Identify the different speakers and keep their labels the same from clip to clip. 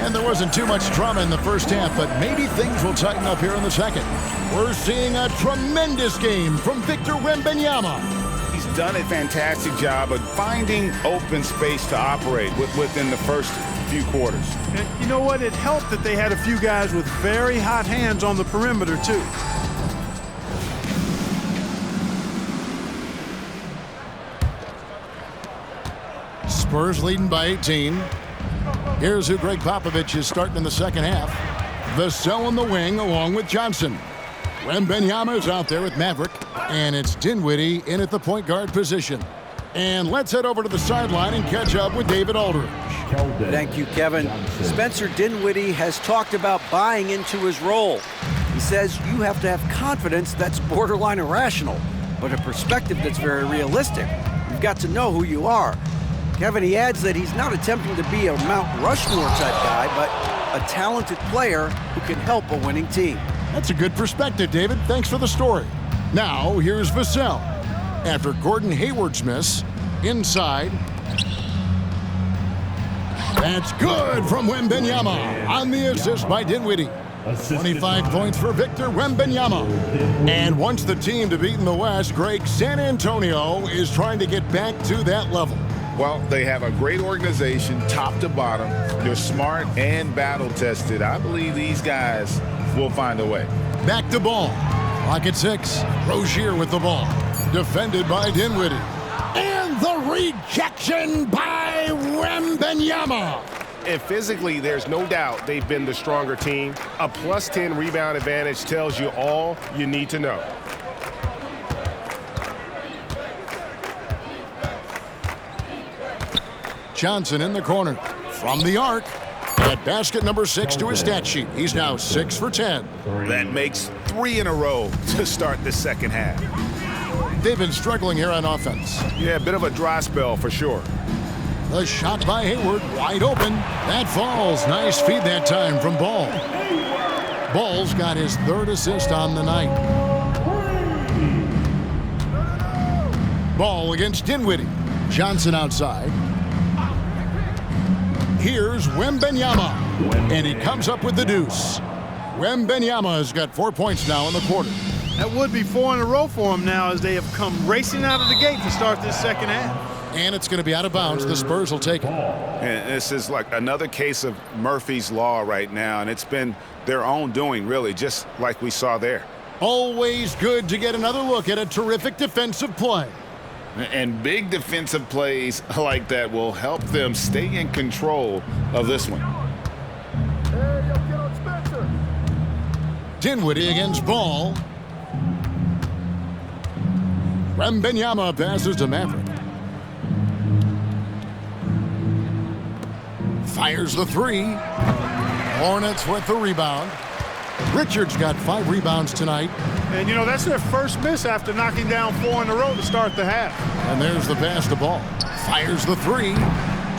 Speaker 1: And there wasn't too much drama in the first half, but maybe things will tighten up here in the second. We're seeing a tremendous game from Victor Wembanyama.
Speaker 2: He's done a fantastic job of finding open space to operate within the first few quarters.
Speaker 3: And you know what? It helped that they had a few guys with very hot hands on the perimeter, too.
Speaker 1: Spurs leading by 18. Here's who Greg Popovich is starting in the second half. Vassell in the wing along with Johnson. Wembanyama is out there with Maverick. And it's Dinwiddie in at the point guard position. And let's head over to the sideline and catch up with David Aldridge.
Speaker 4: Thank you, Kevin. Spencer Dinwiddie has talked about buying into his role. He says you have to have confidence that's borderline irrational, but a perspective that's very realistic. You've got to know who you are. Kevin, he adds that he's not attempting to be a Mount Rushmore type guy, but a talented player who can help a winning team.
Speaker 1: That's a good perspective, David. Thanks for the story. Now, here's Vassell. After Gordon Hayward's miss, inside. That's good from Wembanyama on the assist by Dinwiddie. 25 points for Victor Wembanyama. And once the team to beat in the West, Greg, San Antonio is trying to get back to that level.
Speaker 2: Well, they have a great organization, top to bottom. They're smart and battle-tested. I believe these guys will find a way.
Speaker 1: Back to Ball. Clock at 6. Rozier with the ball. Defended by Dinwiddie. And the rejection by Wembanyama.
Speaker 5: And physically, there's no doubt they've been the stronger team. A +10 rebound advantage tells you all you need to know.
Speaker 1: Johnson in the corner. From the arc. At basket number 6 to his stat sheet. He's now 6 for 10.
Speaker 2: That makes 3 in a row to start the second half.
Speaker 1: They've been struggling here on offense.
Speaker 5: Yeah, a bit of a dry spell for sure.
Speaker 1: The shot by Hayward, wide open. That falls. Nice feed that time from Ball. Ball's got his 3rd assist on the night. Ball against Dinwiddie. Johnson outside. Here's Wembanyama. And he comes up with the deuce. Wembanyama has got 4 points now in the quarter.
Speaker 3: That would be 4 in a row for him now as they have come racing out of the gate to start this second half.
Speaker 1: And it's going to be out of bounds. The Spurs will take it.
Speaker 2: And this is like another case of Murphy's Law right now, and it's been their own doing, really, just like we saw there.
Speaker 1: Always good to get another look at a terrific defensive play.
Speaker 2: And big defensive plays like that will help them stay in control of this one.
Speaker 1: Dinwiddie against Ball. Wembanyama passes to Maverick. Fires the 3. Hornets with the rebound. Richards got 5 rebounds tonight.
Speaker 3: And, you know, that's their first miss after knocking down 4 in a row to start the half.
Speaker 1: And there's the pass to Ball. Fires the 3.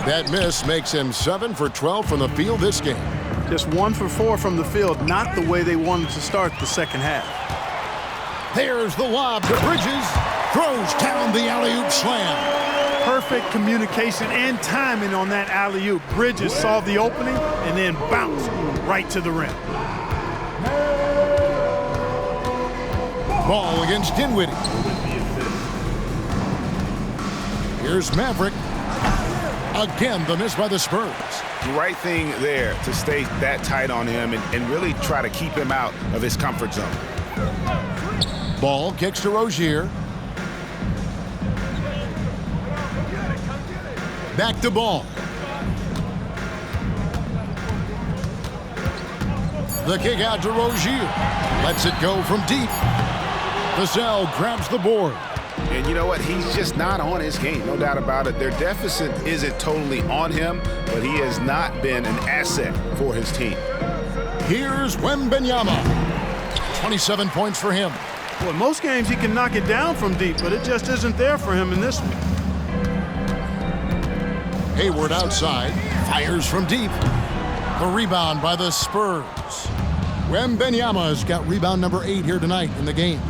Speaker 1: That miss makes him 7 for 12 from the field this game.
Speaker 3: Just 1 for 4 from the field, not the way they wanted to start the second half.
Speaker 1: There's the lob to Bridges. Throws down the alley-oop slam.
Speaker 3: Perfect communication and timing on that alley-oop. Bridges saw the opening and then bounced right to the rim.
Speaker 1: Ball against Dinwiddie. Here's Maverick. Again, the miss by the Spurs.
Speaker 2: The right thing there to stay that tight on him and really try to keep him out of his comfort zone.
Speaker 1: Ball kicks to Rozier. Back to Ball. The kick out to Rozier. Lets it go from deep. Vassell grabs the board.
Speaker 2: And you know what? He's just not on his game, no doubt about it. Their deficit isn't totally on him, but he has not been an asset for his team.
Speaker 1: Here's Wembanyama. 27 points for him.
Speaker 3: Well, in most games he can knock it down from deep, but it just isn't there for him in this one.
Speaker 1: Hayward outside. Fires from deep. The rebound by the Spurs. Wembanyama's got rebound number 8 here tonight in the game.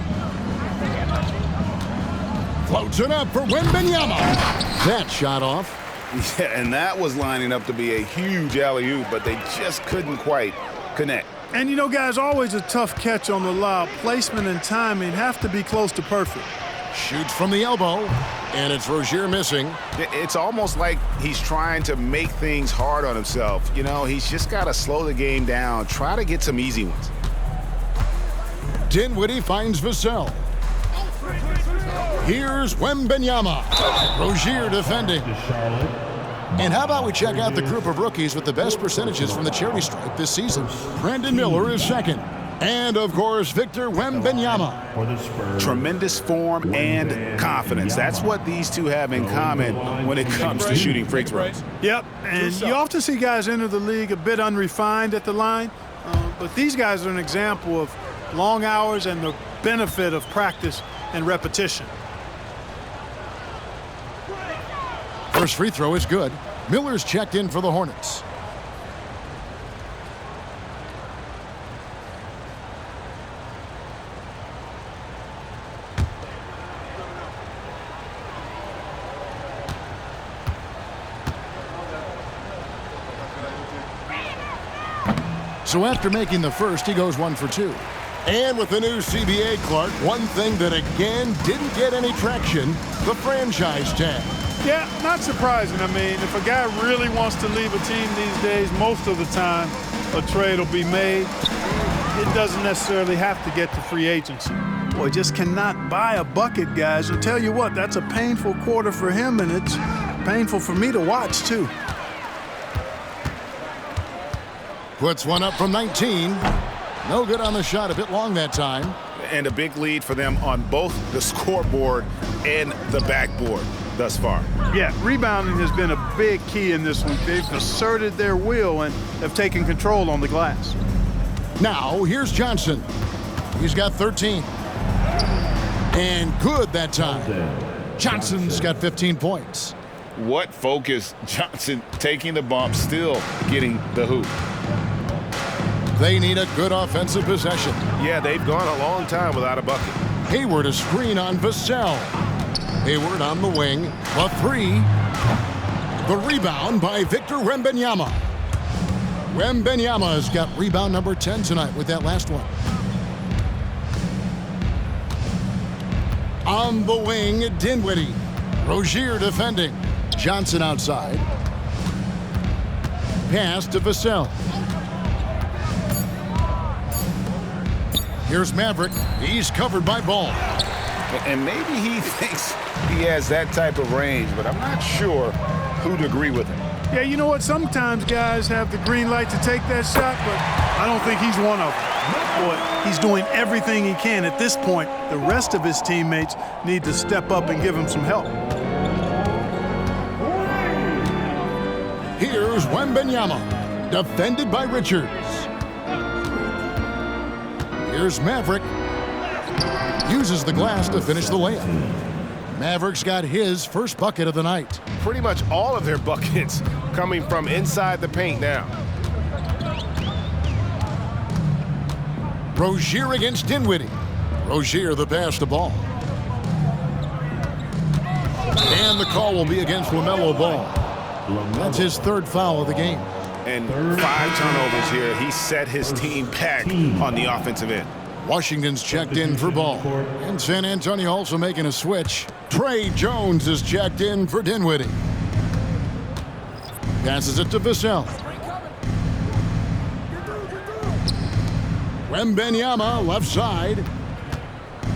Speaker 1: Floats it up for Wembanyama. That shot off.
Speaker 2: Yeah, and that was lining up to be a huge alley-oop, but they just couldn't quite connect.
Speaker 3: And, you know, guys, always a tough catch on the lob. Placement and timing have to be close to perfect.
Speaker 1: Shoots from the elbow, and it's Rozier missing.
Speaker 2: It's almost like he's trying to make things hard on himself. You know, he's just got to slow the game down, try to get some easy ones.
Speaker 1: Dinwiddie finds Vassell. Here's Wembanyama. Rozier defending. And how about we check out the group of rookies with the best percentages from the charity stripe this season? Brandon Miller is second. And, of course, Victor Wembanyama.
Speaker 2: Tremendous form and confidence. That's what these two have in common when it comes to shooting free throws.
Speaker 3: Yep, and you often see guys enter the league a bit unrefined at the line, but these guys are an example of long hours and the benefit of practice and repetition.
Speaker 1: First free throw is good. Miller's checked in for the Hornets. So after making the first, he goes 1 for 2. And with the new CBA, Clark, one thing that again didn't get any traction, the franchise tag.
Speaker 3: Yeah, not surprising. I mean, if a guy really wants to leave a team these days, most of the time a trade will be made. It doesn't necessarily have to get to free agency. Boy, just cannot buy a bucket, guys. I'll tell you what, that's a painful quarter for him, and it's painful for me to watch, too.
Speaker 1: Puts one up from 19. No good on the shot, a bit long that time.
Speaker 2: And a big lead for them on both the scoreboard and the backboard thus far.
Speaker 3: Yeah, rebounding has been a big key in this one. They've asserted their will and have taken control on the glass.
Speaker 1: Now, here's Johnson. He's got 13. And good that time. Johnson's got 15 points.
Speaker 2: What focus. Johnson taking the bump, still getting the hoop.
Speaker 1: They need a good offensive possession.
Speaker 5: Yeah, they've gone a long time without a bucket.
Speaker 1: Hayward a screen on Vassell. Hayward on the wing. A three. The rebound by Victor Wembanyama. Wembanyama has got rebound number 10 tonight with that last one. On the wing, Dinwiddie. Rozier defending. Johnson outside. Pass to Vassell. Here's Maverick. He's covered by Ball.
Speaker 2: And maybe he thinks he has that type of range, but I'm not sure who'd agree with him.
Speaker 3: Yeah, you know what? Sometimes guys have the green light to take that shot, but I don't think he's one of them. Boy, he's doing everything he can. At this point, the rest of his teammates need to step up and give him some help.
Speaker 1: Here's Wembanyama, defended by Richards. Here's Maverick. Uses the glass to finish the layup. Maverick's got his first bucket of the night.
Speaker 5: Pretty much all of their buckets coming from inside the paint now.
Speaker 1: Rozier against Dinwiddie. Rozier the pass to Ball. And the call will be against LaMelo Ball. That's his third foul of the game.
Speaker 2: And 5 turnovers here. He set his team back on the offensive end.
Speaker 1: Washington's checked in for Ball. And San Antonio also making a switch. Trey Jones is checked in for Dinwiddie. Passes it to Vassell. Wembanyama left side.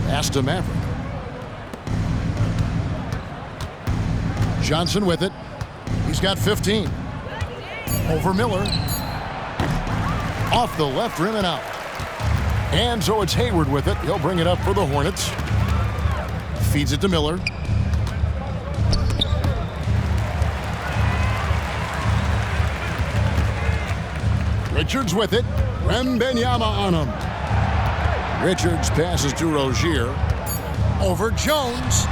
Speaker 1: Pass to Maverick. Johnson with it. He's got 15. Over Miller. Off the left rim and out. And so it's Hayward with it. He'll bring it up for the Hornets. Feeds it to Miller. Richards with it. Wembanyama on him. Richards passes to Rozier. Over Jones.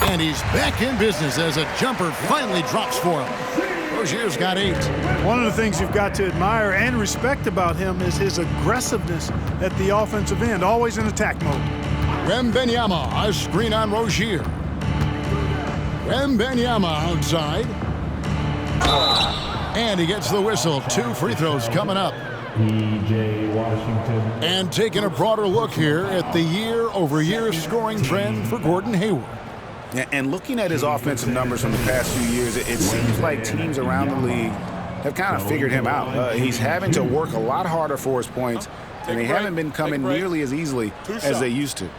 Speaker 1: And he's back in business as a jumper finally drops for him. Rozier's got 8.
Speaker 3: One of the things you've got to admire and respect about him is his aggressiveness at the offensive end, always in attack mode.
Speaker 1: Wembanyama, a screen on Rozier. Wembanyama outside. And he gets the whistle. 2 free throws coming up. And taking a broader look here at the year-over-year scoring trend for Gordon Hayward.
Speaker 2: And looking at his offensive numbers from the past few years, it seems like teams around the league have kind of figured him out. He's having to work a lot harder for his points, and they haven't been coming nearly as easily as they used to.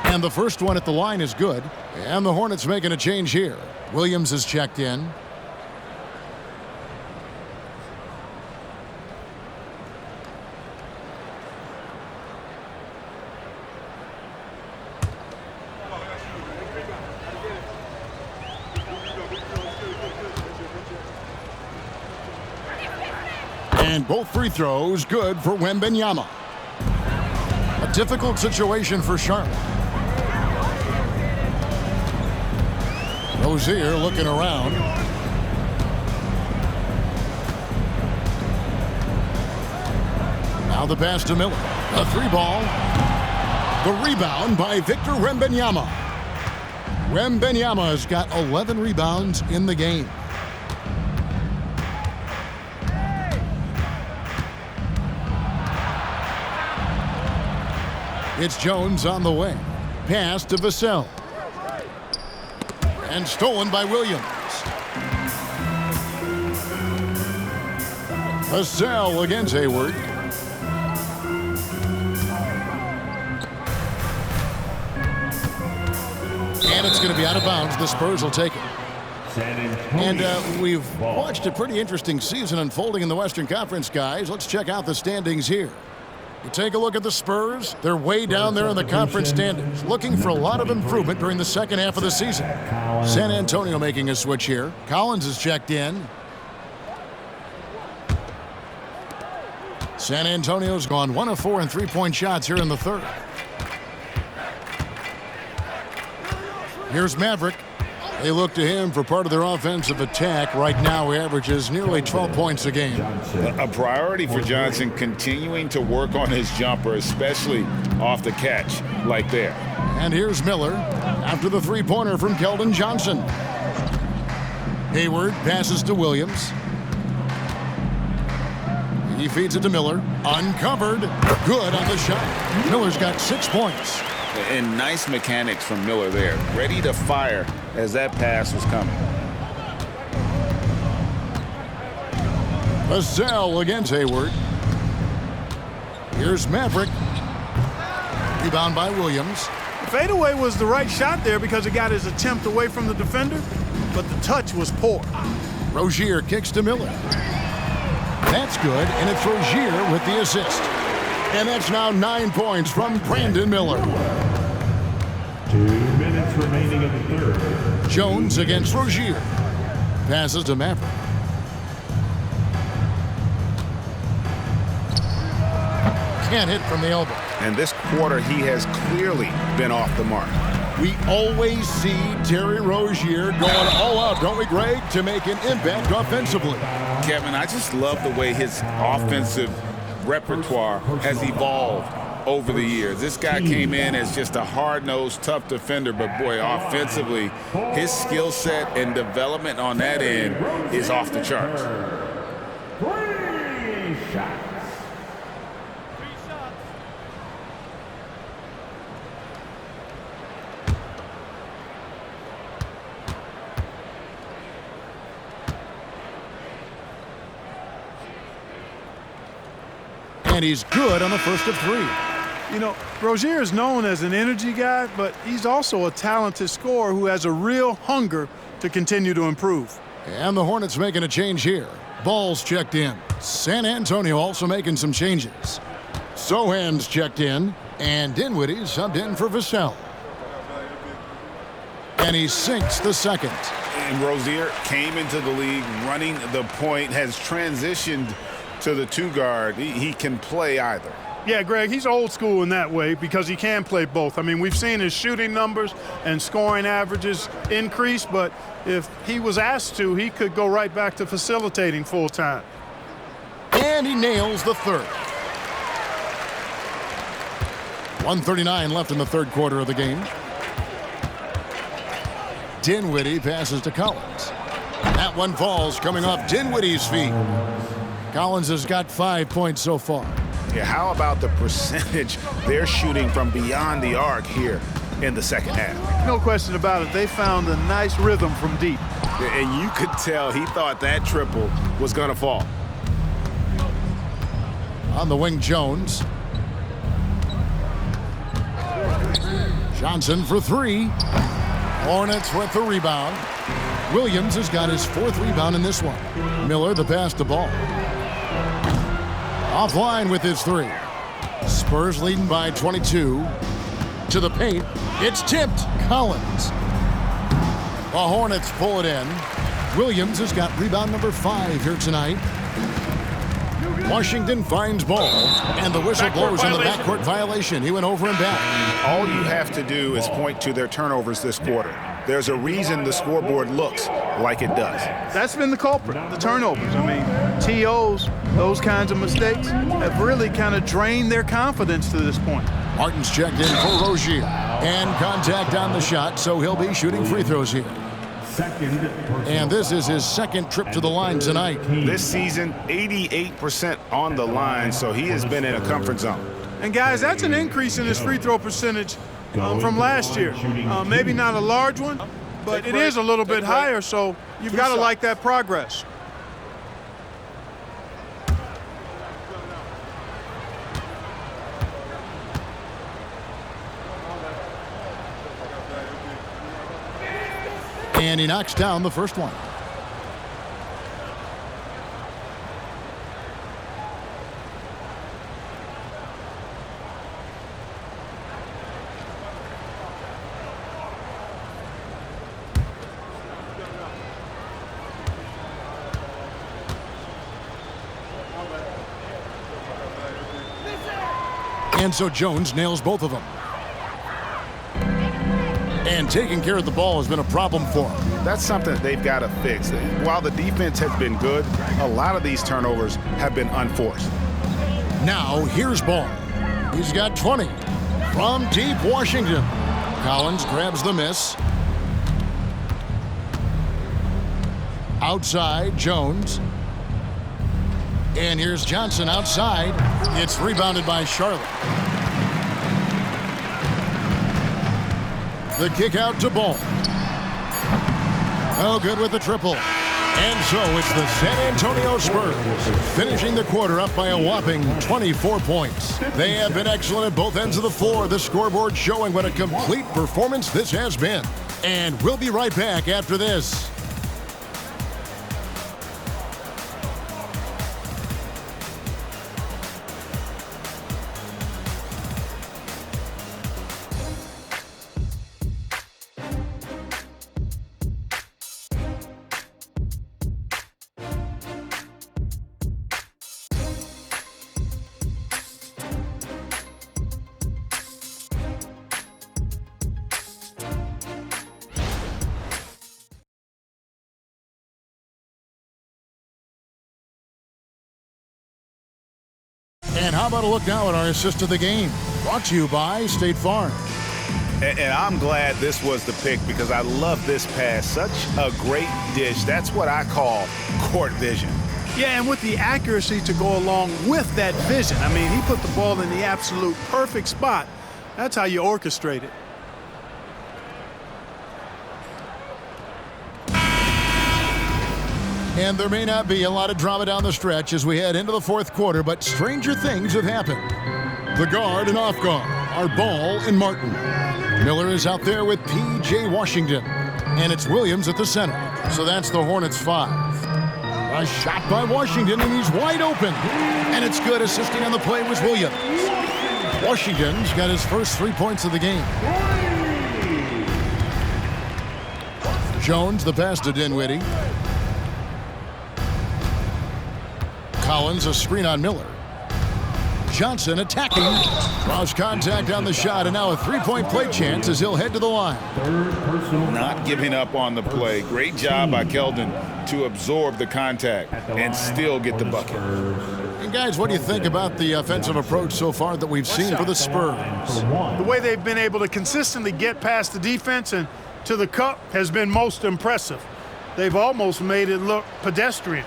Speaker 1: And the first one at the line is good. And the Hornets making a change here. Williams is checked in. And both free throws good for Wembanyama. A difficult situation for Charlotte. Rozier looking around. Now the pass to Miller. A 3-ball. The rebound by Victor Wembanyama. Wembanyama has got 11 rebounds in the game. It's Jones on the wing. Pass to Vassell. And stolen by Williams. Vassell against Hayward. And it's going to be out of bounds. The Spurs will take it. And we've watched a pretty interesting season unfolding in the Western Conference, guys. Let's check out the standings here. You take a look at the Spurs. They're way down there in the conference standings, looking for a lot of improvement during the second half of the season. San Antonio making a switch here. Collins is checked in. San Antonio's gone 1 of 4 in three-point shots here in the third. Here's Maverick. They look to him for part of their offensive attack. Right now, he averages nearly 12 points a game.
Speaker 6: A priority for Johnson, continuing to work on his jumper, especially off the catch like there.
Speaker 1: And here's Miller after the three-pointer from Keldon Johnson. Hayward passes to Williams. He feeds it to Miller. Uncovered. Good on the shot. Miller's got 6 points.
Speaker 6: And nice mechanics from Miller there. Ready to fire as that pass was coming.
Speaker 1: Vassell against Hayward. Here's Maverick. Rebound by Williams.
Speaker 3: The fadeaway was the right shot there because it got his attempt away from the defender, but the touch was poor.
Speaker 1: Rozier kicks to Miller. That's good, and it's Rozier with the assist. And that's now 9 points from Brandon Miller.
Speaker 7: 2 minutes remaining in the third.
Speaker 1: Jones against Rozier. Passes to Maverick. Can't hit from the elbow.
Speaker 2: And this quarter, he has clearly been off the mark.
Speaker 1: We always see Terry Rozier going all out, don't we, Greg, to make an impact offensively.
Speaker 6: Kevin, I just love the way his offensive repertoire has evolved over the years. This guy came in as just a hard-nosed, tough defender, but boy, offensively, his skill set and development on that end is off the charts.
Speaker 7: 3 shots.
Speaker 1: And he's good on the first of 3.
Speaker 3: You know, Rozier is known as an energy guy, but he's also a talented scorer who has a real hunger to continue to improve.
Speaker 1: And the Hornets making a change here. Ball's checked in. San Antonio also making some changes. Sohan's checked in, and Dinwiddie subbed in for Vassell. And he sinks the second.
Speaker 6: And Rozier came into the league running the point, has transitioned to the 2-guard. He can play either.
Speaker 3: Yeah, Greg, he's old school in that way because he can play both. I mean, we've seen his shooting numbers and scoring averages increase, but if he was asked to, he could go right back to facilitating full time.
Speaker 1: And he nails the third. 1:39 left in the third quarter of the game. Dinwiddie passes to Collins. That one falls coming off Dinwiddie's feet. Collins has got 5 points so far.
Speaker 2: Yeah, how about the percentage they're shooting from beyond the arc here in the second half?
Speaker 3: No question about it. They found a nice rhythm from deep.
Speaker 2: And you could tell he thought that triple was going to fall.
Speaker 1: On the wing, Jones. Johnson for three. Hornets with the rebound. Williams has got his fourth rebound in this one. Miller the pass to Ball. Offline with his three. Spurs leading by 22. To the paint. It's tipped. Collins. The Hornets pull it in. Williams has got rebound number 5 here tonight. Washington finds Ball, and the whistle blows on the backcourt violation. He went over and back.
Speaker 2: All you have to do is point to their turnovers this quarter. There's a reason the scoreboard looks like it does.
Speaker 3: That's been the culprit, the turnovers. I mean, TOs, those kinds of mistakes have really kind of drained their confidence to this point.
Speaker 1: Martin's checked in for Rozier, and contact on the shot, so he'll be shooting free throws here. And this is his second trip to the line tonight.
Speaker 2: This season, 88% on the line, so he has been in a comfort zone.
Speaker 3: And guys, that's an increase in his free throw percentage from last year. Maybe not a large one, but it is a little bit higher, so you've got to like that progress.
Speaker 1: And he knocks down the first one. And so Jones nails both of them. And taking care of the ball has been a problem for him.
Speaker 2: That's something they've got to fix. While the defense has been good, a lot of these turnovers have been unforced.
Speaker 1: Now here's Ball. He's got 20 from deep Washington. Collins grabs the miss. Outside, Jones. And here's Johnson outside. It's rebounded by Charlotte. The kick out to Ball. Oh, good with the triple. And so it's the San Antonio Spurs finishing the quarter up by a whopping 24 points. They have been excellent at both ends of the floor. The scoreboard showing what a complete performance this has been. And we'll be right back after this. And how about a look now at our assist of the game? Brought to you by State Farm.
Speaker 2: And I'm glad this was the pick because I love this pass. Such a great dish. That's what I call court vision.
Speaker 3: Yeah, and with the accuracy to go along with that vision. I mean, he put the ball in the absolute perfect spot. That's how you orchestrate it.
Speaker 1: And there may not be a lot of drama down the stretch as we head into the fourth quarter, but stranger things have happened. The guard and off guard are Ball and Martin. Miller is out there with P.J. Washington. And it's Williams at the center. So that's the Hornets 5. A shot by Washington, and he's wide open. And it's good. Assisting on the play was Williams. Washington's got his first 3 points of the game. Jones, the pass to Dinwiddie. Collins, a screen on Miller. Johnson attacking. Draws contact on the shot, and now a three-point play chance as he'll head to the line.
Speaker 6: Not giving up on the play. Great job by Keldon to absorb the contact and still get the bucket.
Speaker 1: And guys, what do you think about the offensive approach so far that we've seen for the Spurs?
Speaker 3: The way they've been able to consistently get past the defense and to the cup has been most impressive. They've almost made it look pedestrian.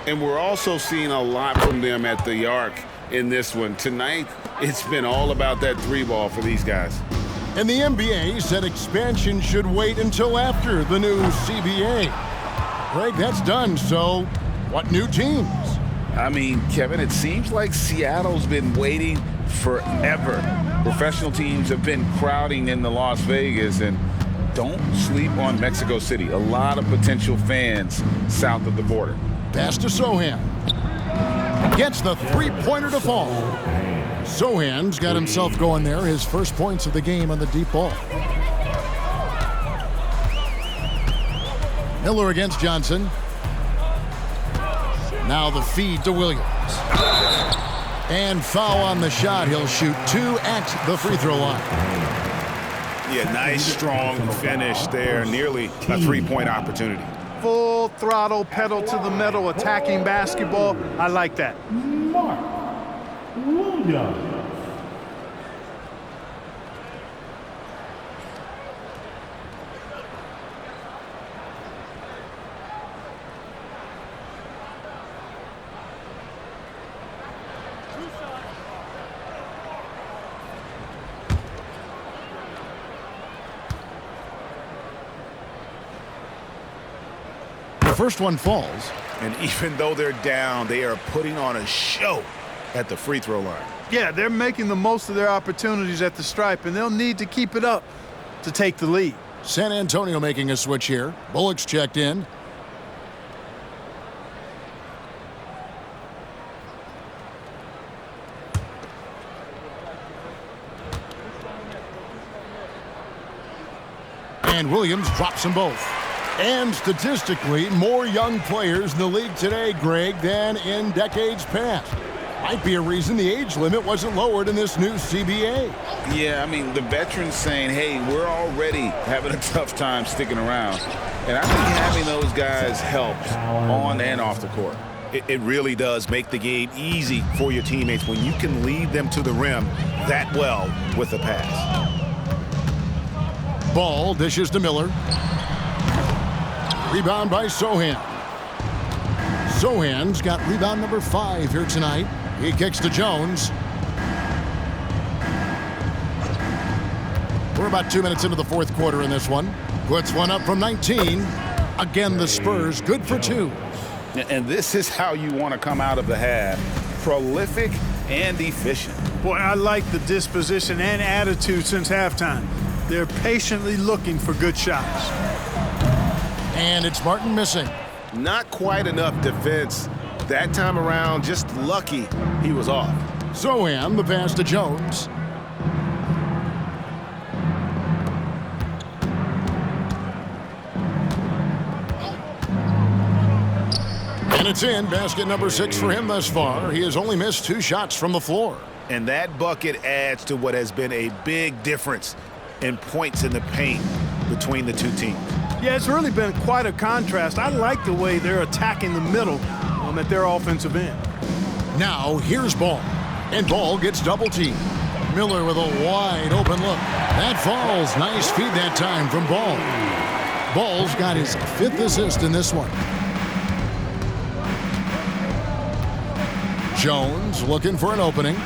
Speaker 6: And we're also seeing a lot from them at the arc in this one. Tonight, it's been all about that three ball for these guys.
Speaker 1: And the NBA said expansion should wait until after the new CBA. Greg, that's done, so what new teams?
Speaker 6: I mean, Kevin, it seems like Seattle's been waiting forever. Professional teams have been crowding into Las Vegas, and don't sleep on Mexico City. A lot of potential fans south of the border.
Speaker 1: Pass to Sohan. Gets the three-pointer to fall. Sohan's got himself going there. His first points of the game on the deep ball. Miller against Johnson. Now the feed to Williams. And foul on the shot. He'll shoot 2 at the free throw line.
Speaker 2: Yeah, nice, strong finish there. Nearly a three-point opportunity.
Speaker 3: Full throttle, pedal to the metal, attacking basketball. I like that.
Speaker 7: Mark Williams.
Speaker 1: First one falls.
Speaker 2: And even though they're down, they are putting on a show at the free throw line.
Speaker 3: Yeah, they're making the most of their opportunities at the stripe, and they'll need to keep it up to take the lead.
Speaker 1: San Antonio making a switch here. Bullock's checked in. And Williams drops them both. And statistically, more young players in the league today, Greg, than in decades past. Might be a reason the age limit wasn't lowered in this new CBA.
Speaker 6: Yeah, I mean, the veterans saying, hey, we're already having a tough time sticking around. And I think having those guys helps on and off the court.
Speaker 2: It really does make the game easy for your teammates when you can lead them to the rim that well with a pass.
Speaker 1: Ball dishes to Miller. Rebound by Sohan. Sohan's got rebound number 5 here tonight. He kicks to Jones. We're about 2 minutes into the fourth quarter in this one. Puts one up from 19. Again, the Spurs good for 2.
Speaker 6: And this is how you want to come out of the half. Prolific and efficient.
Speaker 3: Boy, I like the disposition and attitude since halftime. They're patiently looking for good shots.
Speaker 1: And it's Martin missing.
Speaker 2: Not quite enough defense. That time around, just lucky he was off.
Speaker 1: Sohan, the pass to Jones. And it's in. Basket number 6 for him thus far. He has only missed 2 shots from the floor.
Speaker 2: And that bucket adds to what has been a big difference in points in the paint between the two teams.
Speaker 3: Yeah, it's really been quite a contrast. I like the way they're attacking the middle at their offensive end.
Speaker 1: Now, here's Ball. And Ball gets double-teamed. Miller with a wide open look. That falls. Nice feed that time from Ball. Ball's got his 5th assist in this one. Jones looking for an opening.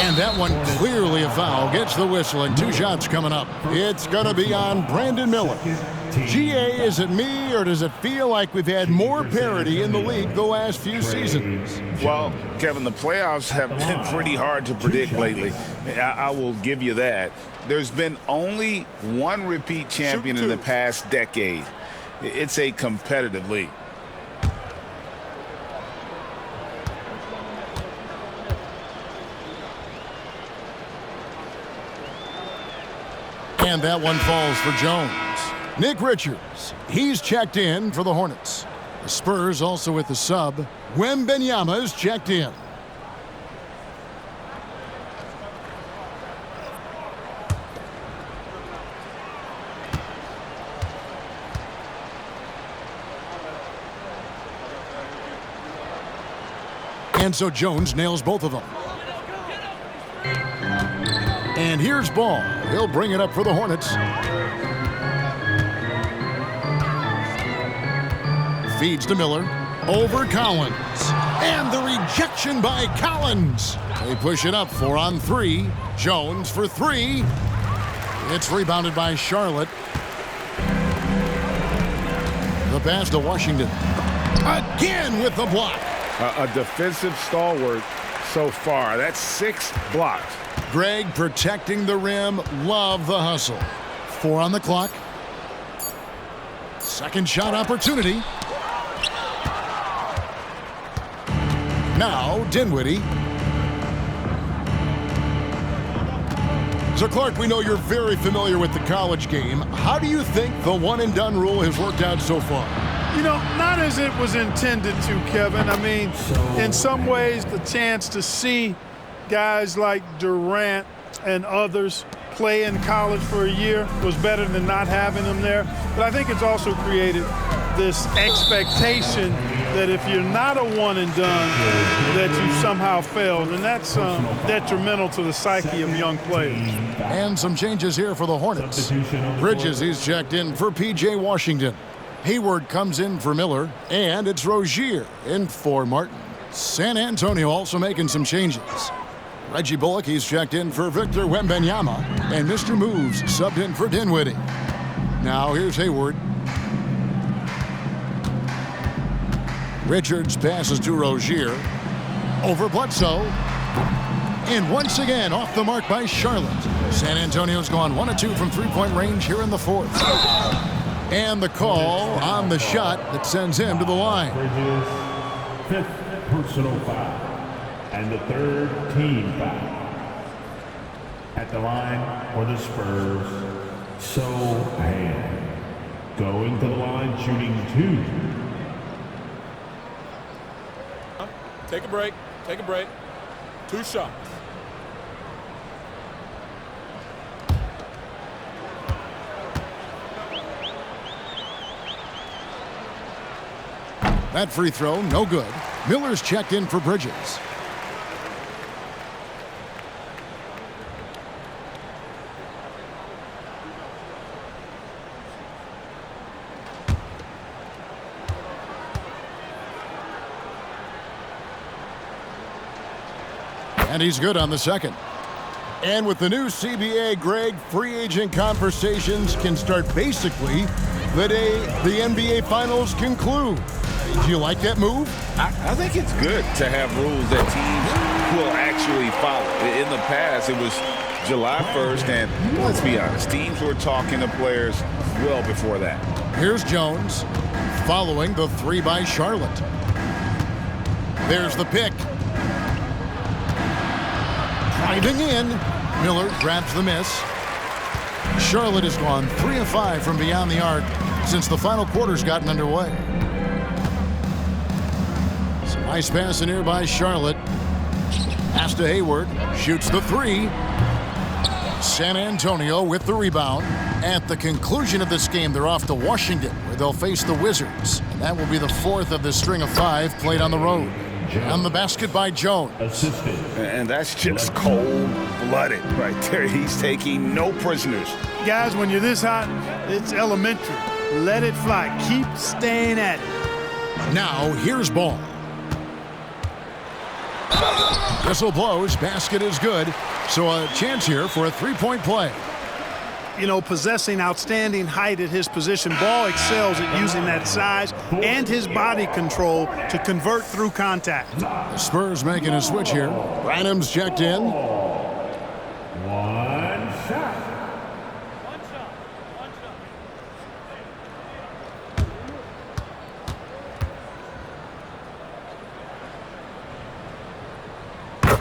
Speaker 1: And that one clearly a foul. Gets the whistle, and 2 shots coming up. It's going to be on Brandon Miller. GA, is it me, or does it feel like we've had more parity in the league the last few seasons?
Speaker 6: Well, Kevin, the playoffs have been pretty hard to predict lately. I will give you that. There's been only one repeat champion in the past decade. It's a competitive league.
Speaker 1: And that one falls for Jones. Nick Richards, he's checked in for the Hornets. The Spurs also with the sub. Wembenyama's checked in. And so Jones nails both of them. And here's Ball. He'll bring it up for the Hornets. Feeds to Miller. Over Collins. And the rejection by Collins. They push it up 4 on 3. Jones for 3. It's rebounded by Charlotte. The pass to Washington. Again with the block.
Speaker 5: A defensive stalwart so far. That's 6 blocks.
Speaker 1: Greg protecting the rim. Love the hustle. 4 on the clock. Second shot opportunity. Now Dinwiddie. So Clark, we know you're very familiar with the college game. How do you think the one-and-done rule has worked out so far?
Speaker 3: You know, not as it was intended to, Kevin. I mean, in some ways, the chance to see guys like Durant and others play in college for a year was better than not having them there. But I think it's also created this expectation that if you're not a one-and-done, that you somehow failed. And that's detrimental to the psyche of young players.
Speaker 1: And some changes here for the Hornets. Bridges, he's checked in for P.J. Washington. Hayward comes in for Miller, and it's Rozier in for Martin. San Antonio also making some changes. Reggie Bullock, he's checked in for Victor Wembanyama, and Mr. Moves subbed in for Dinwiddie. Now here's Hayward. Richards passes to Rozier. Over Bledsoe. And once again, off the mark by Charlotte. San Antonio's gone 1 of 2 from three-point range here in the 4th. And the call on the shot that sends him to the line.
Speaker 7: Bridges, 5th personal foul. And the 3rd team foul. At the line for the Spurs, Sohan. Going to the line, shooting 2.
Speaker 8: Take a break. Take a break. 2 shots.
Speaker 1: That free throw, no good. Miller's checked in for Bridges. And he's good on the second. And with the new CBA, Greg, free agent conversations can start basically the day the NBA Finals conclude. Do you like that move?
Speaker 6: I think it's good to have rules that teams will actually follow. In the past, it was July 1st, and let's be honest, teams were talking to players well before that.
Speaker 1: Here's Jones following the 3 by Charlotte. There's the pick. Driving in. Miller grabs the miss. Charlotte has gone 3 of 5 from beyond the arc since the final quarter's gotten underway. Some nice passing here by Charlotte. Pass to Hayward. Shoots the 3. San Antonio with the rebound. At the conclusion of this game, they're off to Washington, where they'll face the Wizards. And that will be the 4th of the string of 5 played on the road. On the basket by Jones.
Speaker 7: Assisted.
Speaker 5: And that's just cold-blooded right there. He's taking no prisoners.
Speaker 3: Guys, when you're this hot, it's elementary. Let it fly. Keep staying at it.
Speaker 1: Now, here's Ball. Whistle blows. Basket is good. So a chance here for a three-point play.
Speaker 3: You know, possessing outstanding height at his position, Ball excels at using that size and his body control to convert through contact.
Speaker 1: The Spurs making a switch here. Branham's checked in.
Speaker 7: 1 shot.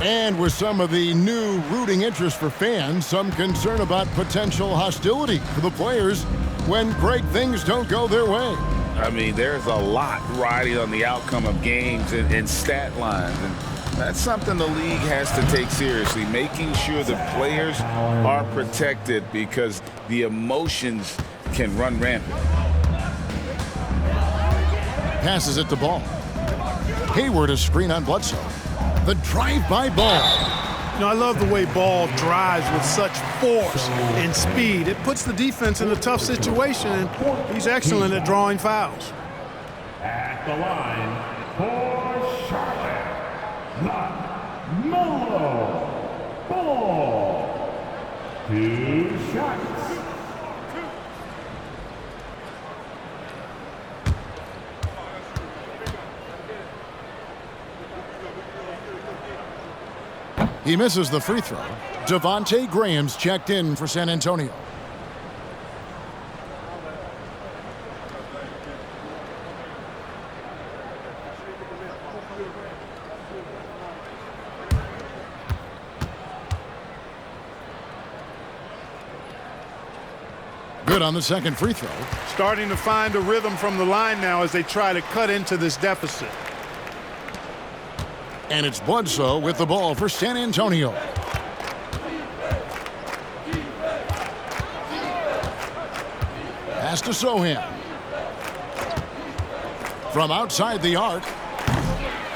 Speaker 1: And with some of the new rooting interest for fans, some concern about potential hostility for the players when great things don't go their way.
Speaker 6: I mean, there's a lot riding on the outcome of games and stat lines. And that's something the league has to take seriously, making sure the players are protected because the emotions can run rampant.
Speaker 1: Passes it to Ball. Hayward a screen on Bledsoe. The drive-by Ball.
Speaker 3: You know, I love the way Ball drives with such force and speed. It puts the defense in a tough situation, and he's excellent at drawing fouls.
Speaker 7: At the line for Charlotte, LaMelo Ball. 2 shots.
Speaker 1: He misses the free throw. Devontae Graham's checked in for San Antonio. Good on the second free throw.
Speaker 3: Starting to find a rhythm from the line now as they try to cut into this deficit.
Speaker 1: And it's Bledsoe with the ball for San Antonio. Pass to Sohan. From outside the arc,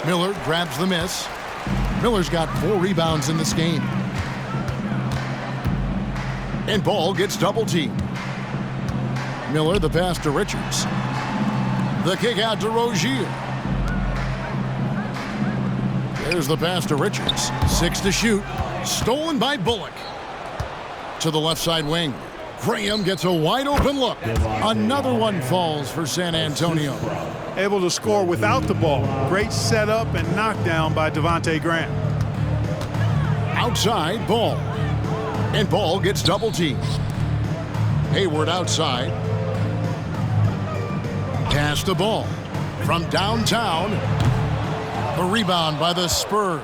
Speaker 1: Miller grabs the miss. Miller's got 4 rebounds in this game. And Ball gets double-teamed. Miller the pass to Richards. The kick out to Rozier. There's the pass to Richards. 6 to shoot. Stolen by Bullock. To the left side wing. Graham gets a wide open look. Another one falls for San Antonio.
Speaker 3: Able to score without the ball. Great setup and knockdown by Devontae Graham.
Speaker 1: Outside, Ball. And Ball gets double teamed. Hayward outside. Pass to Ball. From downtown. A rebound by the Spurs.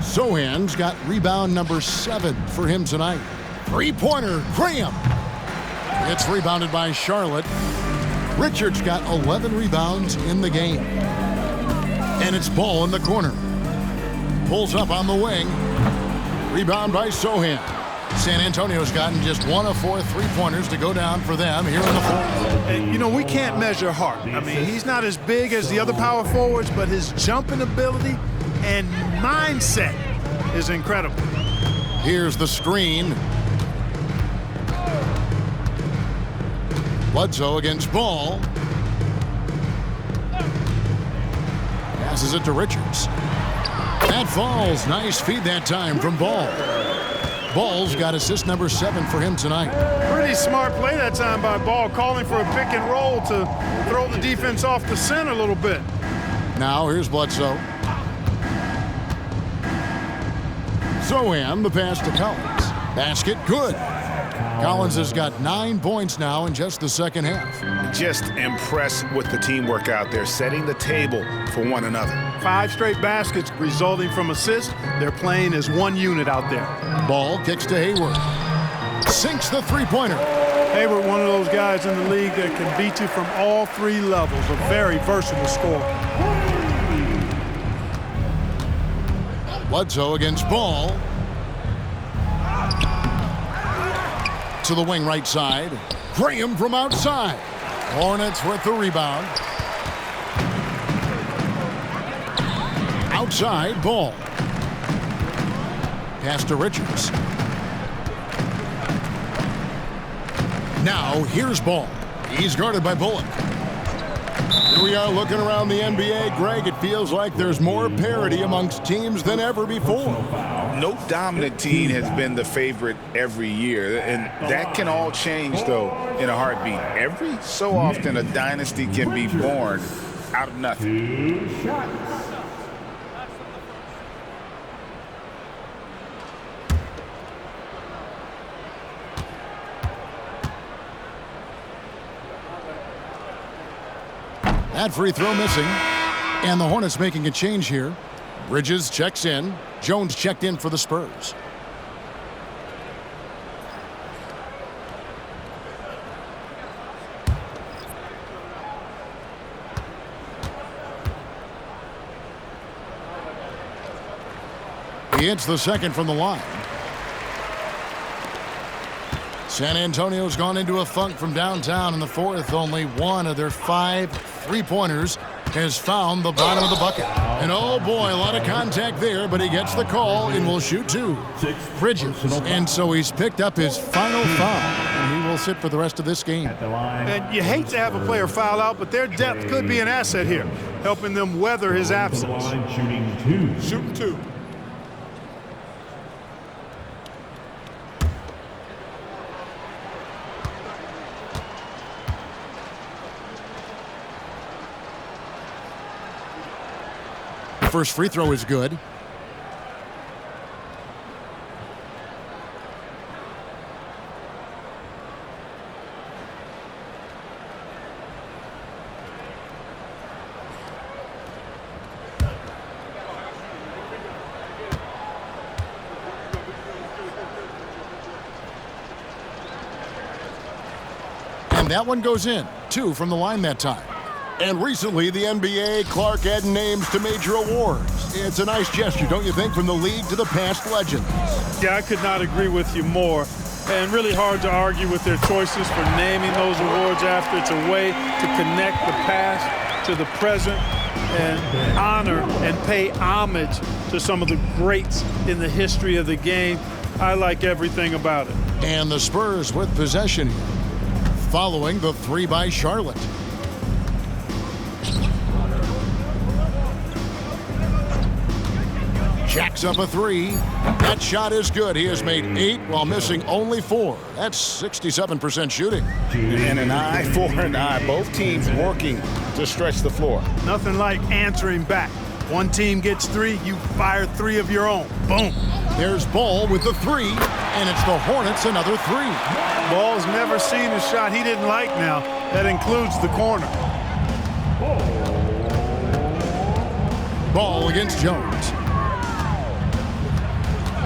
Speaker 1: Sohan's got rebound number 7 for him tonight. Three-pointer, Graham. It's rebounded by Charlotte. Richards got 11 rebounds in the game. And it's Ball in the corner. Pulls up on the wing. Rebound by Sohan. San Antonio's gotten just 1 of 4 three-pointers to go down for them here in the fourth.
Speaker 3: And, you know, we can't measure Hart. I mean, he's not as big as the other power forwards, but his jumping ability and mindset is incredible.
Speaker 1: Here's the screen. Bledsoe against Ball. Passes it to Richards. That falls. Nice feed that time from Ball. Ball's got assist number 7 for him tonight.
Speaker 3: Pretty smart play that time by Ball, calling for a pick and roll to throw the defense off the scent a little bit.
Speaker 1: Now here's Bledsoe. Sohan, the pass to Collins. Basket good. Collins has got 9 points now in just the second half.
Speaker 2: Just impressed with the teamwork out there, setting the table for one another.
Speaker 3: 5 straight baskets resulting from assists. They're playing as one unit out there.
Speaker 1: Ball kicks to Hayward. Sinks the three-pointer.
Speaker 3: Hayward, one of those guys in the league that can beat you from all 3 levels. A very versatile scorer.
Speaker 1: Bledsoe against Ball. To the wing right side. Graham from outside. Hornets with the rebound. Outside, Ball. Pass to Richards. Now, here's Ball. He's guarded by Bullock. Here we are looking around the NBA. Greg, it feels like there's more parity amongst teams than ever before.
Speaker 6: No dominant team has been the favorite every year, and that can all change, though, in a heartbeat. Every so often, a dynasty can be born out of nothing.
Speaker 7: 2 shots.
Speaker 1: That free throw missing. And the Hornets making a change here. Bridges checks in. Jones checked in for the Spurs. He hits the second from the line. San Antonio's gone into a funk from downtown in the fourth. Only one of their 5 three-pointers has found the bottom of the bucket. And oh boy, a lot of contact there, but he gets the call and will shoot 2. Bridges. And so he's picked up his final foul, and he will sit for the rest of this game.
Speaker 3: And you hate to have a player foul out, but their depth could be an asset here, helping them weather his absence.
Speaker 8: Shooting 2.
Speaker 1: First free throw is good. And that one goes in. 2 from the line that time. And recently, the NBA, Clark added names to major awards. It's a nice gesture, don't you think, from the league to the past legends?
Speaker 3: Yeah, I could not agree with you more. And really hard to argue with their choices for naming those awards after. It's a way to connect the past to the present and honor and pay homage to some of the greats in the history of the game. I like everything about it.
Speaker 1: And the Spurs with possession following the 3 by Charlotte. Jacks up a 3. That shot is good. He has made 8 while missing only 4. That's 67% shooting.
Speaker 2: And an eye for an eye. Both teams working to stretch the floor.
Speaker 3: Nothing like answering back. One team gets 3, you fire 3 of your own. Boom.
Speaker 1: There's Ball with the 3, and it's the Hornets another 3.
Speaker 3: Ball's never seen a shot he didn't like now. That includes the corner.
Speaker 1: Ball against Jones.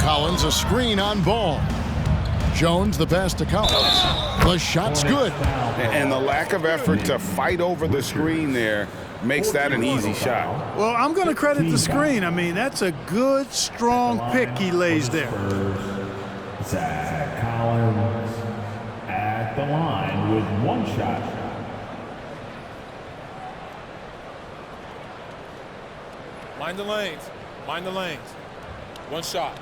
Speaker 1: Collins a screen on Ball. Jones the pass to Collins. The shot's good.
Speaker 6: And the lack of effort to fight over the screen there makes that an easy shot.
Speaker 3: Well, I'm going to credit the screen. I mean, that's a good, strong pick he lays there.
Speaker 7: Zach Collins at the line with 1 shot.
Speaker 8: Mind the lanes. Mind the lanes. 1 shot.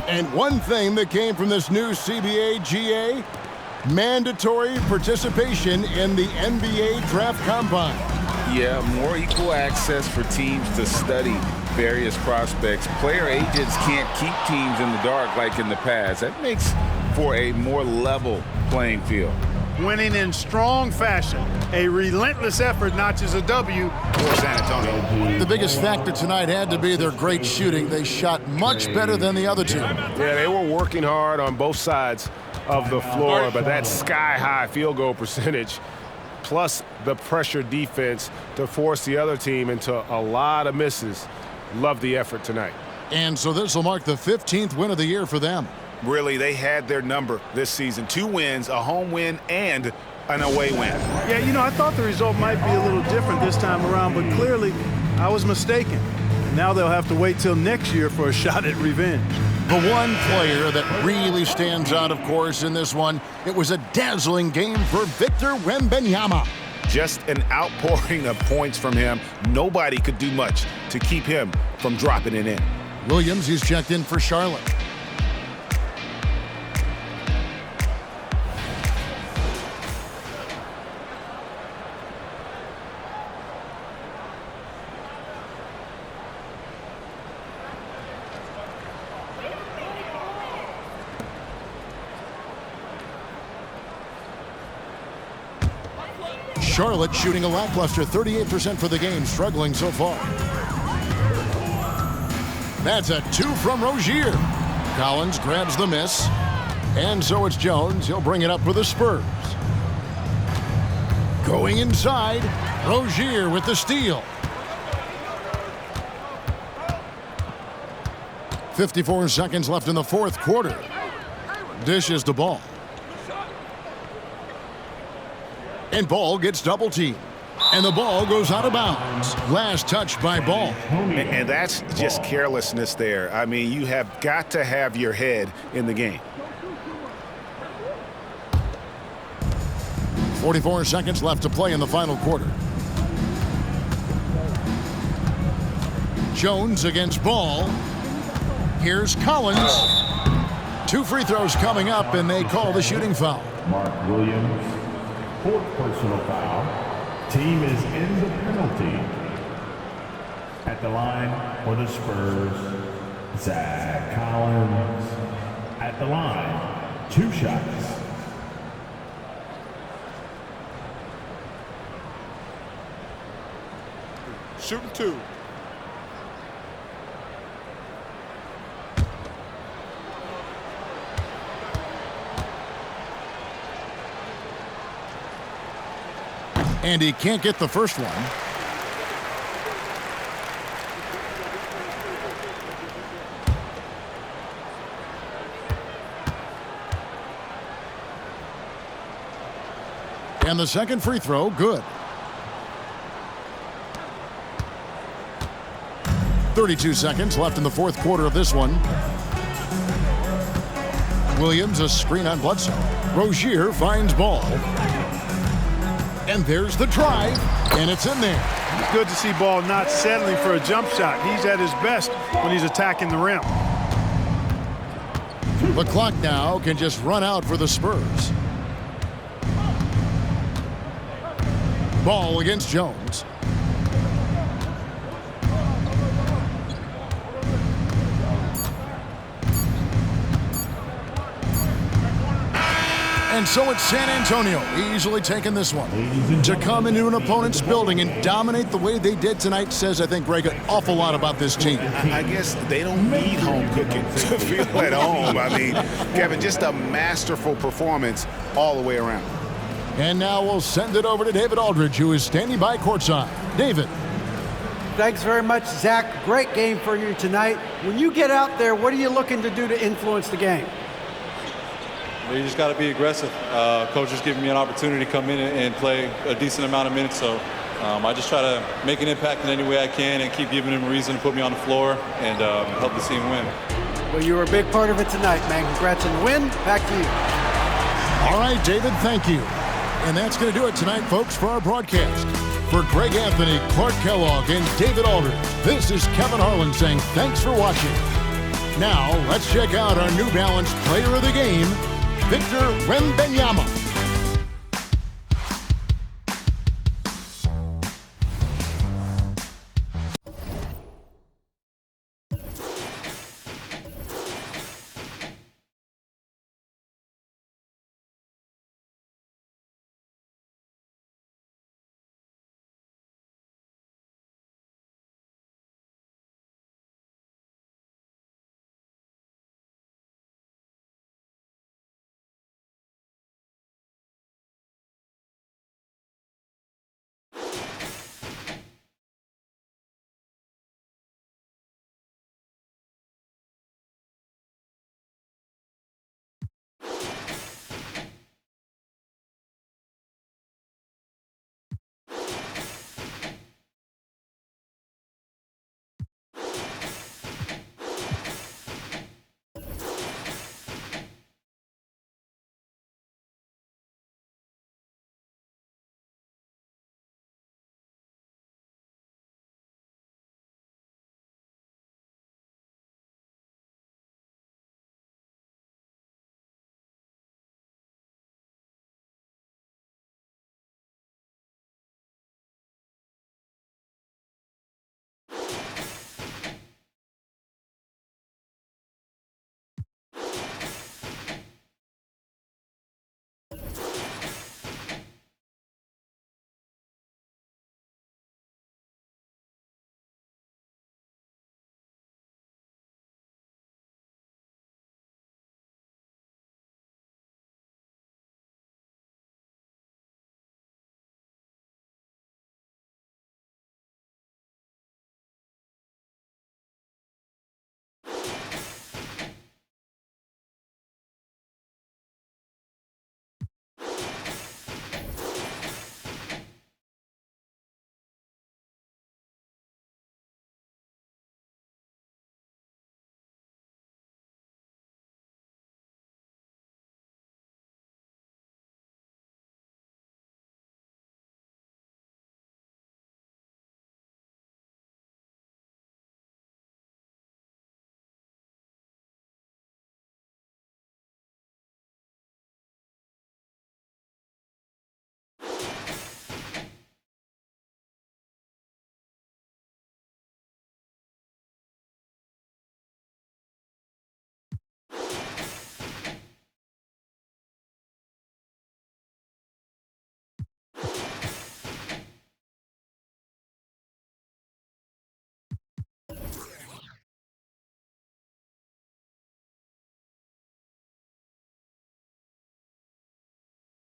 Speaker 1: And one thing that came from this new CBA GA, mandatory participation in the NBA Draft Combine.
Speaker 6: Yeah, more equal access for teams to study various prospects. Player agents can't keep teams in the dark like in the past. That makes for a more level playing field.
Speaker 3: Winning in strong fashion. A relentless effort notches a W for San Antonio.
Speaker 1: The biggest factor tonight had to be their great shooting. They shot much better than the other two.
Speaker 5: Yeah, they were working hard on both sides of the floor, but that sky-high field goal percentage plus the pressure defense to force the other team into a lot of misses. Love the effort tonight.
Speaker 1: And so this will mark the 15th win of the year for them.
Speaker 2: Really, they had their number this season. 2 wins, a home win, and an away win.
Speaker 3: Yeah, you know, I thought the result might be a little different this time around, but clearly I was mistaken. Now they'll have to wait till next year for a shot at revenge.
Speaker 1: The one player that really stands out, of course, in this one, it was a dazzling game for Victor Wembanyama.
Speaker 2: Just an outpouring of points from him. Nobody could do much to keep him from dropping it in.
Speaker 1: Williams, he's checked in for Charlotte. Charlotte shooting a lackluster 38% for the game, struggling so far. That's a 2 from Rozier. Collins grabs the miss. And so it's Jones. He'll bring it up for the Spurs. Going inside, Rozier with the steal. 54 seconds left in the fourth quarter. Dishes the ball. And Ball gets double teamed. And the ball goes out of bounds. Last touch by Ball.
Speaker 2: And that's just carelessness there. I mean, you have got to have your head in the game.
Speaker 1: 44 seconds left to play in the final quarter. Jones against Ball. Here's Collins. 2 free throws coming up, and they call the shooting foul.
Speaker 7: Mark Williams, 4th personal foul. Team is in the penalty. At the line for the Spurs, Zach Collins. At the line, 2 shots.
Speaker 8: Shooting 2.
Speaker 1: And he can't get the first one. And the second free throw, good. 32 seconds left in the fourth quarter of this one. Williams, a screen on Bledsoe. Rozier finds Ball. And there's the drive, and it's in there.
Speaker 3: It's good to see Ball not settling for a jump shot. He's at his best when he's attacking the rim.
Speaker 1: The clock now can just run out for the Spurs. Ball against Jones. And so it's San Antonio easily taking this one. To come into an opponent's building and dominate the way they did tonight says, I think, Greg, an awful lot about this team.
Speaker 2: I guess they don't need home cooking to feel at home. I mean, Kevin, just a masterful performance all the way around.
Speaker 1: And now we'll send it over to David Aldridge, who is standing by courtside. David.
Speaker 4: Thanks very much, Zach. Great game for you tonight. When you get out there, what are you looking to do to influence the game?
Speaker 9: You just got to be aggressive. Coach is giving me an opportunity to come in and play a decent amount of minutes, so I just try to make an impact in any way I can and keep giving him a reason to put me on the floor and help the team win.
Speaker 4: Well, you were a big part of it tonight, man. Congrats on the win. Back to you.
Speaker 1: All right, David, thank you. And that's going to do it tonight, folks, for our broadcast. For Greg Anthony, Clark Kellogg, and David Aldridge, this is Kevin Harlan saying thanks for watching. Now, let's check out our New Balance Player of the Game, Victor Wembanyama.